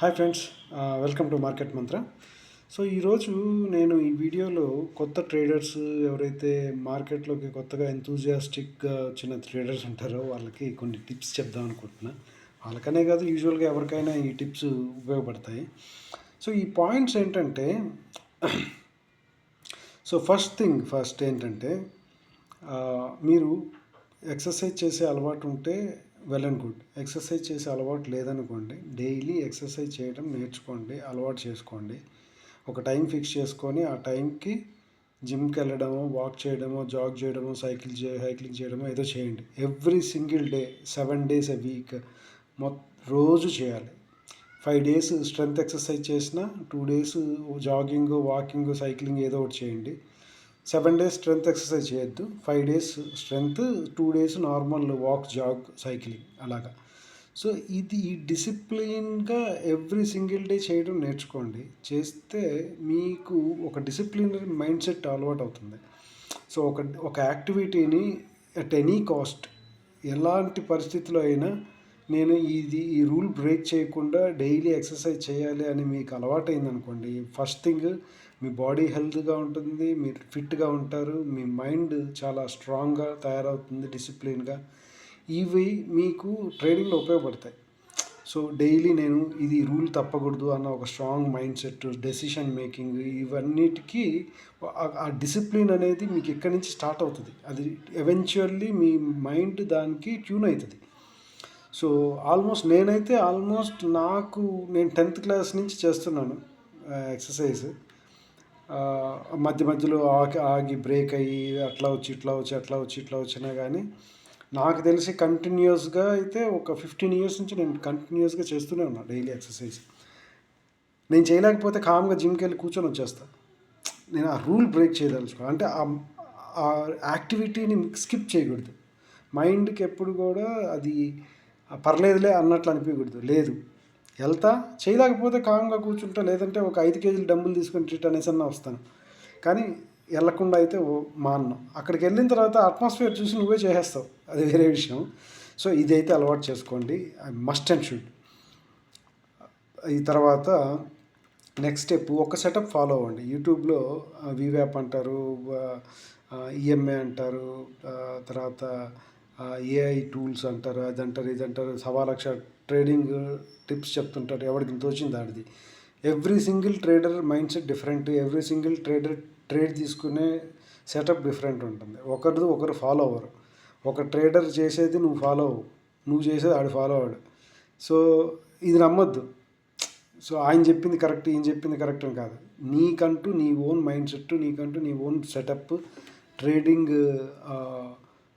Hi friends, welcome to market Mantra. So ఈరోజు నేను ఈ వీడియోలో కొత్త ట్రేడర్స్ ఎవరైతే మార్కెట్లోకి కొత్తగా ఎంతూజియాస్టిక్గా వచ్చిన ట్రేడర్స్ ఉంటారో వాళ్ళకి కొన్ని టిప్స్ చెప్దాం అనుకుంటున్నా. వాళ్ళకనే కాదు, యూజువల్గా ఎవరికైనా ఈ టిప్స్ ఉపయోగపడతాయి. సో ఈ పాయింట్స్ ఏంటంటే, సో ఫస్ట్ ఏంటంటే, మీరు ఎక్సర్సైజ్ చేసే అలవాటు ఉంటే వెల్ అండ్ గుడ్. ఎక్సర్సైజ్ చేసే అలవాటు లేదనుకోండి, డైలీ ఎక్సర్సైజ్ చేయడం నేర్చుకోండి, అలవాటు చేసుకోండి. ఒక టైం ఫిక్స్ చేసుకొని ఆ టైంకి జిమ్కి వెళ్ళడమో, వాక్ చేయడమో, జాగ్ చేయడమో, సైక్లింగ్ చేయడమో ఏదో చేయండి. Every single day 7 days a week రోజు చేయాలి. 5 days స్ట్రెంగ్త్ ఎక్సర్సైజ్ చేసిన, 2 days జాగింగ్, వాకింగ్, సైక్లింగ్ ఏదో ఒకటి చేయండి. 7 days స్ట్రెంగ్త్ ఎక్సర్సైజ్ చేయొద్దు. 5 days strength, 2 days normal walk, jog, cycling అలాగా. సో ఇది డిసిప్లిన్గా ఎవ్రీ సింగిల్ డే చేయడం నేర్చుకోండి. చేస్తే మీకు ఒక డిసిప్లినరీ మైండ్ సెట్ అలవాటు అవుతుంది. సో ఒక యాక్టివిటీని అట్ ఎనీ కాస్ట్, ఎలాంటి పరిస్థితిలో అయినా నేను ఈ రూల్ బ్రేక్ చేయకుండా డైలీ ఎక్సర్సైజ్ చేయాలి అని మీకు అలవాటైంది అనుకోండి, ఫస్ట్ థింగ్ మీ బాడీ హెల్త్గా ఉంటుంది, మీరు ఫిట్గా ఉంటారు, మీ మైండ్ చాలా స్ట్రాంగ్గా తయారవుతుంది, డిసిప్లిన్గా. ఇవి మీకు ట్రేడింగ్లో ఉపయోగపడతాయి. సో డైలీ నేను ఇది రూల్ తప్పకూడదు అన్న ఒక strong mind set, decision making, ఇవన్నిటికీ ఆ డిసిప్లిన్ అనేది మీకు ఎక్కడి నుంచి స్టార్ట్ అవుతుంది. అది ఎవెన్చువల్లీ మీ మైండ్ దానికి ట్యూన్ అవుతుంది. సో నేను 10th క్లాస్ నుంచి చేస్తున్నాను ఎక్సర్సైజ్. మధ్యలో ఆగి బ్రేక్ అయ్యి అట్లా వచ్చినా కానీ నాకు తెలిసి కంటిన్యూస్గా అయితే ఒక 15 years నుంచి నేను కంటిన్యూస్గా చేస్తూనే ఉన్నాను డైలీ ఎక్సర్సైజ్. నేను చేయలేకపోతే కామ్గా జిమ్కి వెళ్ళి కూర్చొని వచ్చేస్తాను. నేను ఆ రూల్ బ్రేక్ చేయదలుచుకోవాలి. అంటే ఆ యాక్టివిటీని స్కిప్ చేయకూడదు. మైండ్కి ఎప్పుడు కూడా అది పర్లేదులే అన్నట్లు అనిపించకూడదు. లేదు, వెళ్తా, చేయలేకపోతే కామ్గా కూర్చుంటా, లేదంటే ఒక 5 kg డంబులు తీసుకొని ట్రీట్ అనేసన్నా వస్తాను. కానీ వెళ్ళకుండా అయితే మాన్ను. అక్కడికి వెళ్ళిన తర్వాత అట్మాస్ఫియర్ చూసి నువ్వే చేసేస్తావు, అది వేరే విషయం. సో ఇదైతే అలవాటు చేసుకోండి, మస్ట్ అండ్ షుడ్. ఈ తర్వాత నెక్స్ట్ స్టెప్, ఒక సెటప్ ఫాలో అవ్వండి. యూట్యూబ్లో వివ్యాప్ అంటారు, ఈఎంఏ అంటారు, తర్వాత ఏఐ టూల్స్ అంటారు, అదంటారు, ఇదంటారు, 1,00,000 ట్రేడింగ్ టిప్స్ చెప్తుంటారు. ఎవరికి తోచింది ఆడిది. Every single trader mind set different. Every single trade తీసుకునే సెటప్ డిఫరెంట్ ఉంటుంది. ఒకరు ఫాలో అవ్వరు. ఒక ట్రేడర్ చేసేది నువ్వు ఫాలో అవ్వు, నువ్వు చేసేది ఆడు ఫాలో అవ్వడు. సో ఇది నమ్మొద్దు. సో ఆయన చెప్పింది కరెక్ట్, ఈయన చెప్పింది కరెక్ట్ అని కాదు. నీకంటూ నీ ఓన్ మైండ్ సెట్, నీకంటూ నీ ఓన్ సెటప్, ట్రేడింగ్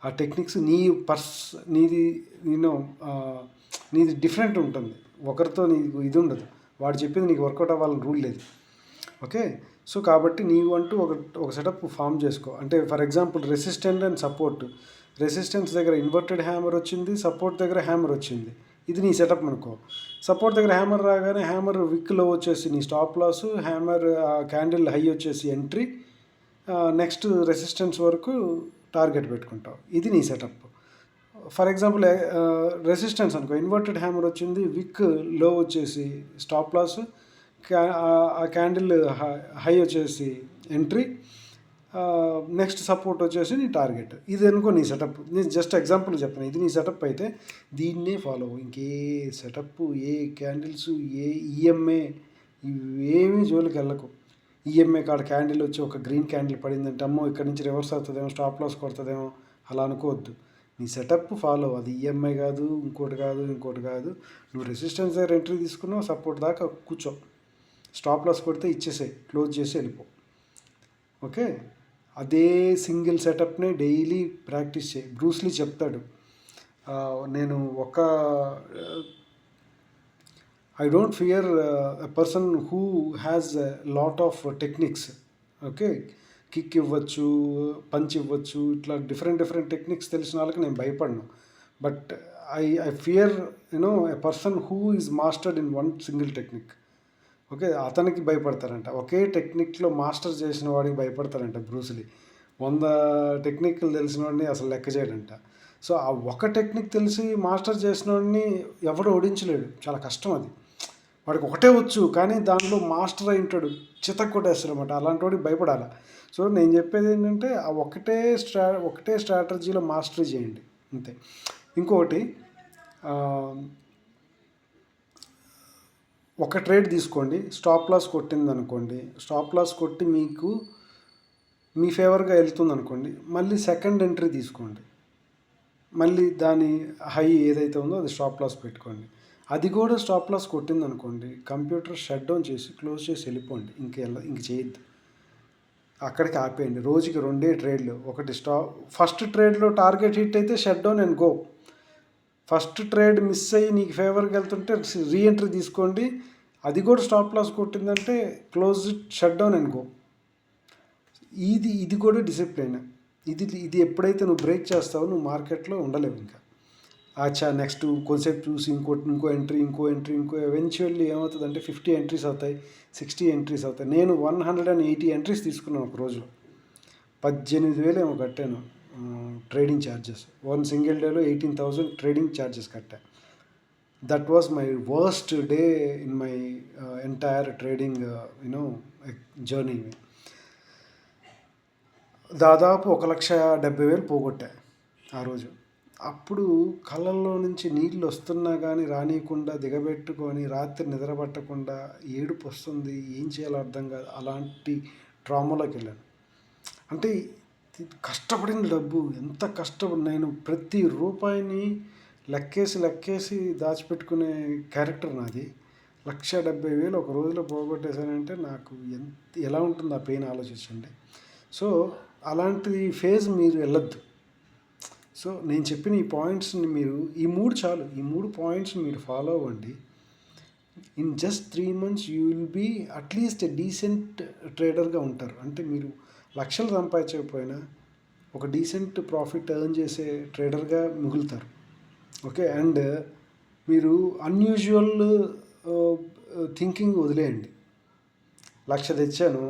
ఆ టెక్నిక్స్ నీది డిఫరెంట్ ఉంటుంది. ఒకరితో నీకు ఇది ఉండదు. వాడు చెప్పింది నీకు వర్కౌట్ అవ్వాలని రూల్ లేదు. ఓకే. సో కాబట్టి నీవు అంటూ ఒక సెటప్ ఫామ్ చేసుకో. అంటే for example resistant and support. Resistance దగ్గర ఇన్వర్టెడ్ హ్యామర్ వచ్చింది, సపోర్ట్ దగ్గర హ్యామర్ వచ్చింది. ఇది నీ సెటప్ అనుకో. సపోర్ట్ దగ్గర హ్యామర్ రాగానే హ్యామర్ విక్లో వచ్చేసి నీ stop loss, hammer candle high వచ్చేసి ఎంట్రీ, నెక్స్ట్ రెసిస్టెన్స్ వరకు టార్గెట్ పెట్టుకుంటావు. ఇది నీ సెటప్. ఫర్ ఎగ్జాంపుల్ రెసిస్టెన్స్ అనుకో, ఇన్వర్టెడ్ హ్యామర్ వచ్చింది, విక్ లో వచ్చేసి స్టాప్ లాస్, ఆ క్యాండిల్ హై వచ్చేసి ఎంట్రీ, నెక్స్ట్ సపోర్ట్ వచ్చేసి నీ టార్గెట్. ఇది అనుకో నీ సెటప్. నేను జస్ట్ ఎగ్జాంపుల్ చెప్తాను. ఇది నీ సెటప్ అయితే దీన్నే ఫాలో అవ్వు. ఇంకే సెటప్, ఏ క్యాండిల్స్, ఏ ఈఎంఏ ఇవేమీ జోలికి వెళ్ళకు. ఈఎంఏ కాడ క్యాండిల్ వచ్చి ఒక గ్రీన్ క్యాండిల్ పడిందంటే అమ్మో ఇక్కడ నుంచి రివర్స్ అవుతుందేమో, స్టాప్ లాస్ కొడుతుందేమో, అలా అనుకోవద్దు. నీ సెటప్ ఫాలో. అది ఈఎంఐ కాదు, ఇంకోటి కాదు. నువ్వు రెసిస్టెన్స్ దగ్గర ఎంట్రీ తీసుకున్నావు, సపోర్ట్ దాకా కూర్చో, స్టాప్ లాస్ కొడితే ఇచ్చేసే, క్లోజ్ చేసి వెళ్ళిపో. ఓకే. అదే సింగిల్ సెటప్నే డైలీ ప్రాక్టీస్ చేయి. బ్రూస్లీ చెప్తాడు, నేను I don't fear a person who has a lot of techniques. Okay. Kick ఇవ్వచ్చు, పంచ్ ఇవ్వచ్చు, ఇట్లా డిఫరెంట్ టెక్నిక్స్ తెలిసిన వాళ్ళకి నేను భయపడను. But I fear a person who is mastered in one single technique. Okay. అతనికి భయపడతారంట. ఒకే టెక్నిక్లో మాస్టర్ చేసిన వాడికి భయపడతారంట బ్రూస్లీ. 100 టెక్నిక్లు తెలిసిన వాడిని అసలు లెక్క చేయడంట. సో ఆ ఒక టెక్నిక్ తెలిసి మాస్టర్ చేసిన వాడిని ఎవడు ఓడించలేడు. చాలా కష్టం అది. వాడికి ఒకటే వచ్చు కానీ దానిలో మాస్టర్ అయి ఉంటాడు, చితక్ కొట్టేస్తాడు అనమాట. అలాంటి వాడికి భయపడాలి. సో నేను చెప్పేది ఏంటంటే ఆ ఒకటే స్ట్రాటజీలో మాస్టరీ చేయండి అంతే. ఇంకొకటి, ఆ, ఒక ట్రేడ్ తీసుకోండి, స్టాప్ లాస్ కొట్టింది అనుకోండి, స్టాప్ లాస్ కొట్టి మీకు మీ ఫేవర్గా వెళ్తుంది అనుకోండి, మళ్ళీ సెకండ్ ఎంట్రీ తీసుకోండి, మళ్ళీ దాని హై ఏదైతే ఉందో అది స్టాప్ లాస్ పెట్టుకోండి. అది కూడా స్టాప్ లాస్ కొట్టింది అనుకోండి, కంప్యూటర్ షట్ డౌన్ చేసి క్లోజ్ చేసి వెళ్ళిపోండి, ఇంక చేయొద్దు, అక్కడికి ఆపేయండి. రోజుకి 2 ట్రేడ్లు. ఒకటి ఫస్ట్ ట్రేడ్లో టార్గెట్ హిట్ అయితే shut down and go. First trade miss అయ్యి నీకు ఫేవర్కి వెళ్తుంటే రీఎంట్రీ తీసుకోండి, అది కూడా స్టాప్ లాస్ కొట్టిందంటే close shut down and go. ఇది కూడా డిసిప్లిన్. ఇది ఎప్పుడైతే నువ్వు బ్రేక్ చేస్తావో నువ్వు మార్కెట్లో ఉండలేవు ఇంకా. నెక్స్ట్ కొంచెంసేపు చూసి ఇంకో ఎంట్రీ ఎవెన్చువల్లీ ఏమవుతుందంటే 50 ఎంట్రీస్ అవుతాయి, 60 ఎంట్రీస్ అవుతాయి. నేను 180 ఎంట్రీస్ తీసుకున్నాను ఒక రోజులో. 18,000 ఏమో కట్టాను ట్రేడింగ్ ఛార్జెస్. వన్ సింగిల్ డేలో 18,000 trading charges Katta. That was my worst day in my entire trading journey. దాదాపు 1,70,000 పోగొట్టా ఆ రోజు. అప్పుడు కళ్ళల్లో నుంచి నీళ్ళు వస్తున్నా కానీ రానియకుండా దిగబెట్టుకొని రాత్రి నిద్రపట్టకుండా ఏడుపు వస్తుంది, ఏం చేయాలో అర్థం కాదు, అలాంటి ట్రామాలోకి వెళ్ళాను. అంటే కష్టపడిన డబ్బు, ఎంత కష్టపడి నేను ప్రతి రూపాయిని లెక్కేసి దాచిపెట్టుకునే క్యారెక్టర్ నాది. 1,70,000 ఒక రోజులో పోగొట్టేశానంటే నాకు ఎలా ఉంటుంది ఆ పెయిన్ ఆలోచించండి. సో అలాంటి ఫేజ్ మీరు వెళ్ళొద్దు. సో నేను చెప్పిన ఈ పాయింట్స్ని మీరు ఈ 3 చాలు, ఈ 3 పాయింట్స్ మీరు ఫాలో అవ్వండి. In just 3 months you will be at least decent ట్రేడర్గా ఉంటారు. అంటే మీరు లక్షలు సంపాదించకపోయినా ఒక డీసెంట్ ప్రాఫిట్ ఎర్న్ చేసే ట్రేడర్గా మిగులుతారు. ఓకే. అండ్ మీరు అన్యూజువల్ థింకింగ్ వదిలేయండి. 1,00,000 తెచ్చాను,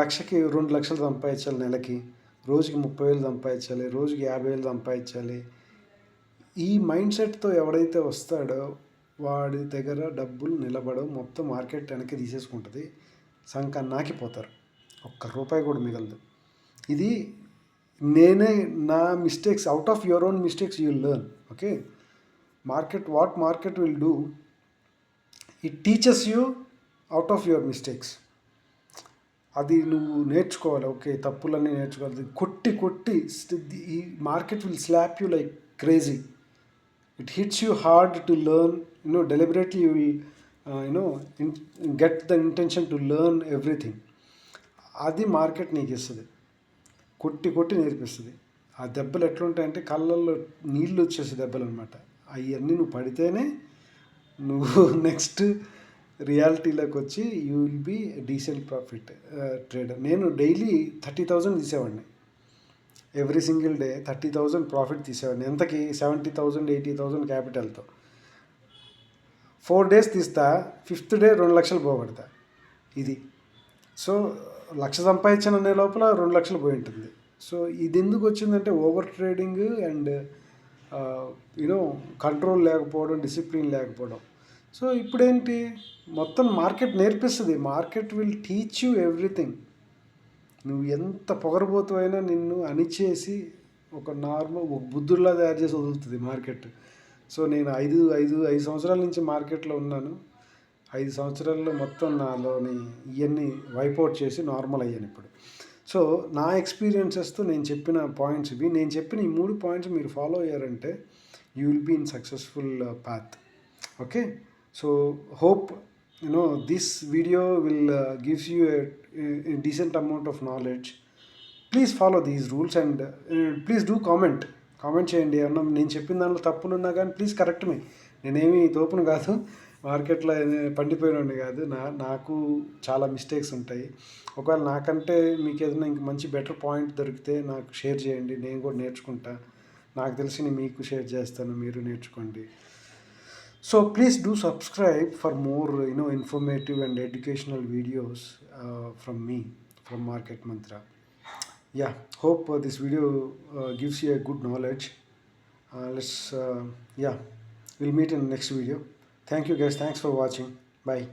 లక్షకి 2 లక్షలు సంపాదించాలి, నెలకి రోజుకి 30,000 సంపాదించాలి, రోజుకి 50,000 సంపాదించాలి. ఈ మైండ్ సెట్తో ఎవడైతే వస్తాడో వాడి దగ్గర డబ్బులు నిలబడవు, మొత్తం మార్కెట్ వెనక్కి తీసేసుకుంటుంది, సంకన్నాకిపోతారు, ఒక్క రూపాయి కూడా మిగలదు. ఇది నా mistakes, out of your own mistakes you will learn. Okay. What market will do, it teaches you out of your mistakes. అది నువ్వు నేర్చుకోవాలి. ఓకే, తప్పులన్నీ నేర్చుకోవాలి. కొట్టి ఈ market will slab you like crazy. It hits you hard to learn. Deliberately you will get the intention to learn everything. అది market నీకు ఇస్తుంది, కొట్టి నేర్పిస్తుంది. ఆ దెబ్బలు ఎట్లుంటాయంటే కళ్ళల్లో నీళ్ళు వచ్చేసే దెబ్బలు అనమాట. అవన్నీ నువ్వు పడితేనే నువ్వు నెక్స్ట్ రియాలిటీలోకి వచ్చి you will be decent profit trader. నేను డైలీ 30,000 తీసేవాడిని, ఎవ్రీ సింగిల్ డే 30,000 ప్రాఫిట్ తీసేవాడిని. ఎంతకి? 70,000 80,000 క్యాపిటల్తో. 4 days తీస్తా, 5th day 2 లక్షలు పోగొడతా. ఇది. సో 1,00,000 సంపాదించిన అనే లోపల 2 లక్షలు పోయి ఉంటుంది. సో ఇది ఎందుకు వచ్చిందంటే ఓవర్ ట్రేడింగ్ అండ్ కంట్రోల్ లేకపోవడం, డిసిప్లిన్ లేకపోవడం. సో ఇప్పుడేంటి, మొత్తం మార్కెట్ నేర్పిస్తుంది. Market will teach you everything. నువ్వు ఎంత పొగరబోతువైనా నిన్ను అణిచేసి ఒక బుద్ధుడిలా తయారు చేసి వదులుతుంది మార్కెట్. సో నేను 5 సంవత్సరాల నుంచి మార్కెట్లో ఉన్నాను. 5 సంవత్సరాల్లో మొత్తం నాలోని ఇవన్నీ వైపౌట్ చేసి నార్మల్ అయ్యాను ఇప్పుడు. సో నా ఎక్స్పీరియన్సెస్తో నేను చెప్పిన పాయింట్స్ ఇవి. నేను చెప్పిన ఈ 3 పాయింట్స్ మీరు ఫాలో అయ్యారంటే you will be in successful path. Okay. So hope this video will gives you a decent amount of knowledge. Please follow these rules and please do comment చేయండి. ఏమన్నా నేను చెప్పిన దాంట్లో తప్పులు ఉన్నా కానీ ప్లీజ్ కరెక్ట్ మీ. నేనేమి తోపును కాదు, మార్కెట్లో పండిపోయినండి కాదు. నాకు చాలా మిస్టేక్స్ ఉంటాయి. ఒకవేళ నాకంటే మీకు ఏదైనా ఇంక మంచి బెటర్ పాయింట్ దొరికితే నాకు షేర్ చేయండి, నేను కూడా నేర్చుకుంటా. నాకు తెలిసి మీకు షేర్ చేస్తాను, మీరు నేర్చుకోండి. So please do subscribe for more informative and educational videos from me, from Market Mantra. Yeah, hope this video gives you a good knowledge. We'll meet in the next video. Thank you guys, thanks for watching. Bye.